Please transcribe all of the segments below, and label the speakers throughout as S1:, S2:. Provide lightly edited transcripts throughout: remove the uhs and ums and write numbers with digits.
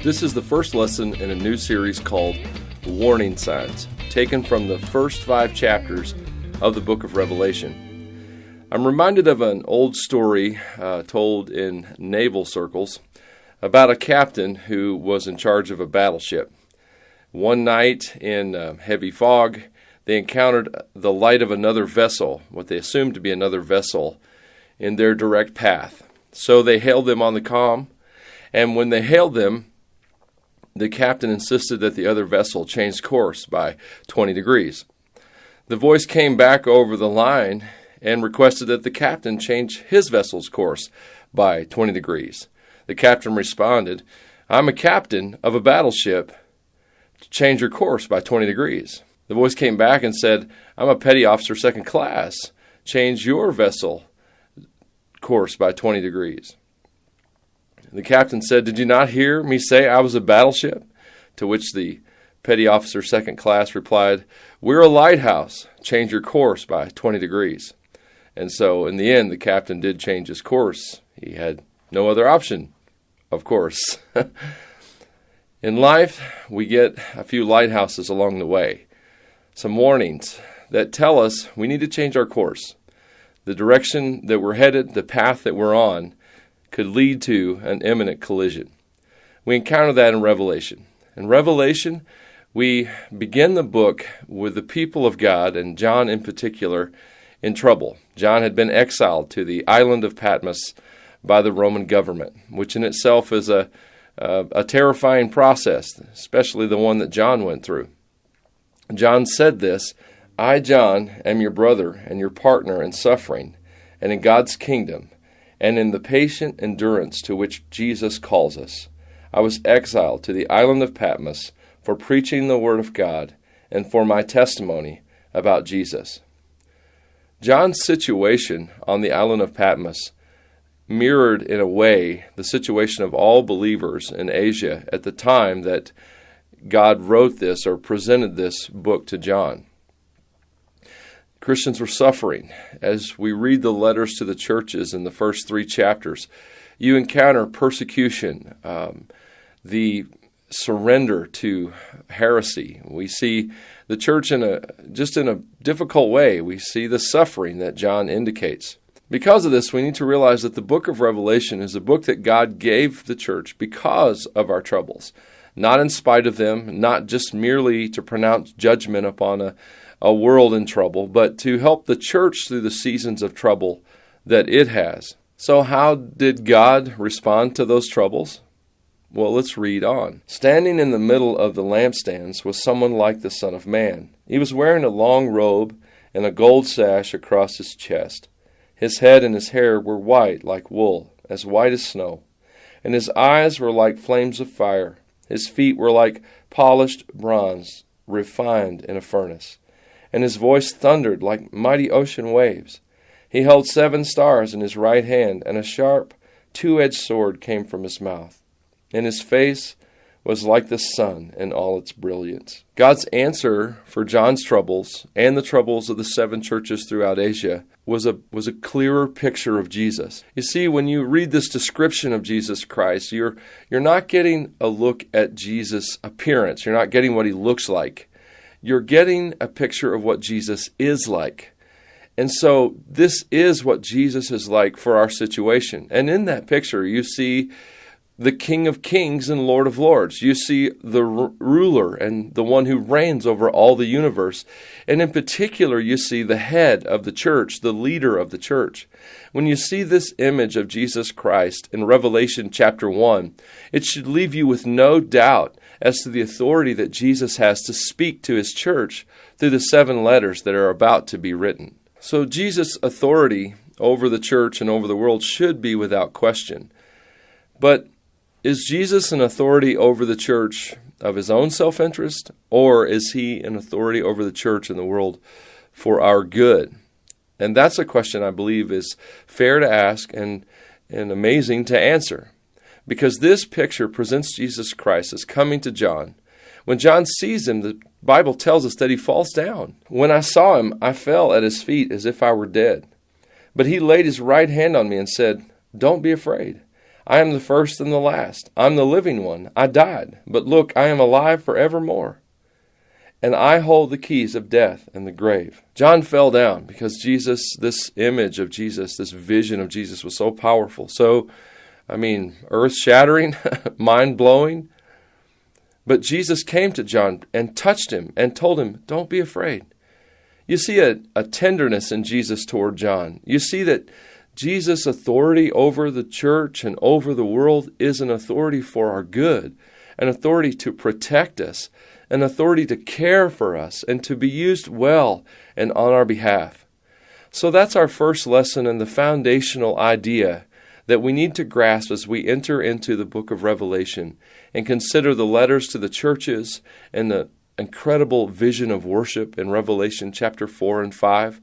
S1: This is the first lesson in a new series called Warning Signs, taken from the first 5 chapters of the book of Revelation. I'm reminded of an old story told in naval circles about a captain who was in charge of a battleship. One night in heavy fog, they encountered the light of another vessel, what they assumed to be another vessel, in their direct path. So they hailed them on the comm, and when they hailed them, the captain insisted that the other vessel change course by 20 degrees. The voice came back over the line and requested that the captain change his vessel's course by 20 degrees. The captain responded, "I'm a captain of a battleship. Change your course by 20 degrees. The voice came back and said, "I'm a petty officer second class. Change your vessel course by 20 degrees. The captain said, "Did you not hear me say I was a battleship?" To which the petty officer second class replied, "We're a lighthouse. Change your course by 20 degrees. And so in the end, the captain did change his course. He had no other option, of course. In life, we get a few lighthouses along the way, some warnings that tell us we need to change our course. The direction that we're headed, the path that we're on, could lead to an imminent collision. We encounter that in Revelation. In Revelation, we begin the book with the people of God, and John in particular, in trouble. John had been exiled to the island of Patmos by the Roman government, which in itself is a terrifying process, especially the one that John went through. John said this, "I, John, am your brother and your partner in suffering and in God's kingdom, and in the patient endurance to which Jesus calls us. I was exiled to the island of Patmos for preaching the word of God and for my testimony about Jesus." John's situation on the island of Patmos mirrored in a way the situation of all believers in Asia at the time that God wrote this or presented this book to John. Christians were suffering. As we read the letters to the churches in the first 3 chapters, you encounter persecution, the surrender to heresy. We see the church in a difficult way. We see the suffering that John indicates. Because of this, we need to realize that the book of Revelation is a book that God gave the church because of our troubles, not in spite of them, not just merely to pronounce judgment upon a world in trouble, but to help the church through the seasons of trouble that it has. So how did God respond to those troubles? Well, let's read on. "Standing in the middle of the lampstands was someone like the Son of Man. He was wearing a long robe and a gold sash across his chest. His head and his hair were white like wool, as white as snow, and his eyes were like flames of fire. His feet were like polished bronze, refined in a furnace, and his voice thundered like mighty ocean waves. He held 7 stars in his right hand, and a sharp, 2-edged sword came from his mouth. And his face was like the sun in all its brilliance." God's answer for John's troubles and the troubles of the 7 churches throughout Asia was a clearer picture of Jesus. You see, when you read this description of Jesus Christ, you're not getting a look at Jesus' appearance. You're not getting what he looks like. You're getting a picture of what Jesus is like. And so this is what Jesus is like for our situation. And in that picture, you see the King of Kings and Lord of Lords. You see the ruler and the one who reigns over all the universe. And in particular, you see the head of the church, the leader of the church. When you see this image of Jesus Christ in Revelation chapter 1, it should leave you with no doubt as to the authority that Jesus has to speak to his church through the 7 letters that are about to be written. So Jesus' authority over the church and over the world should be without question. But is Jesus an authority over the church of his own self-interest, or is he an authority over the church and the world for our good? And that's a question I believe is fair to ask and amazing to answer, because this picture presents Jesus Christ as coming to John. When John sees him, the Bible tells us that he falls down. "When I saw him, I fell at his feet as if I were dead. But he laid his right hand on me and said, 'Don't be afraid. I am the first and the last. I'm the living one. I died, but look, I am alive forevermore. And I hold the keys of death and the grave. John fell down because Jesus, this image of Jesus, this vision of Jesus was so powerful. So, earth-shattering, mind-blowing. But Jesus came to John and touched him and told him, don't be afraid. You see a tenderness in Jesus toward John. You see that Jesus' authority over the church and over the world is an authority for our good, an authority to protect us, an authority to care for us and to be used well and on our behalf. So that's our first lesson and the foundational idea that we need to grasp as we enter into the book of Revelation and consider the letters to the churches and the incredible vision of worship in Revelation chapter 4 and 5,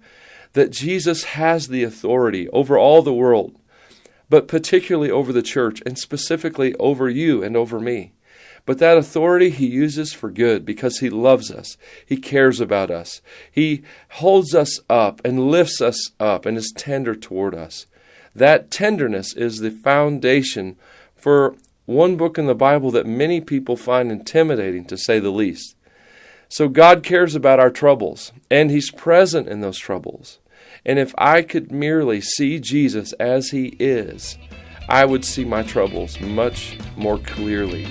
S1: that Jesus has the authority over all the world, but particularly over the church and specifically over you and over me. But that authority he uses for good because he loves us. He cares about us. He holds us up and lifts us up and is tender toward us. That tenderness is the foundation for one book in the Bible that many people find intimidating, to say the least. So God cares about our troubles, and he's present in those troubles. And if I could merely see Jesus as he is, I would see my troubles much more clearly.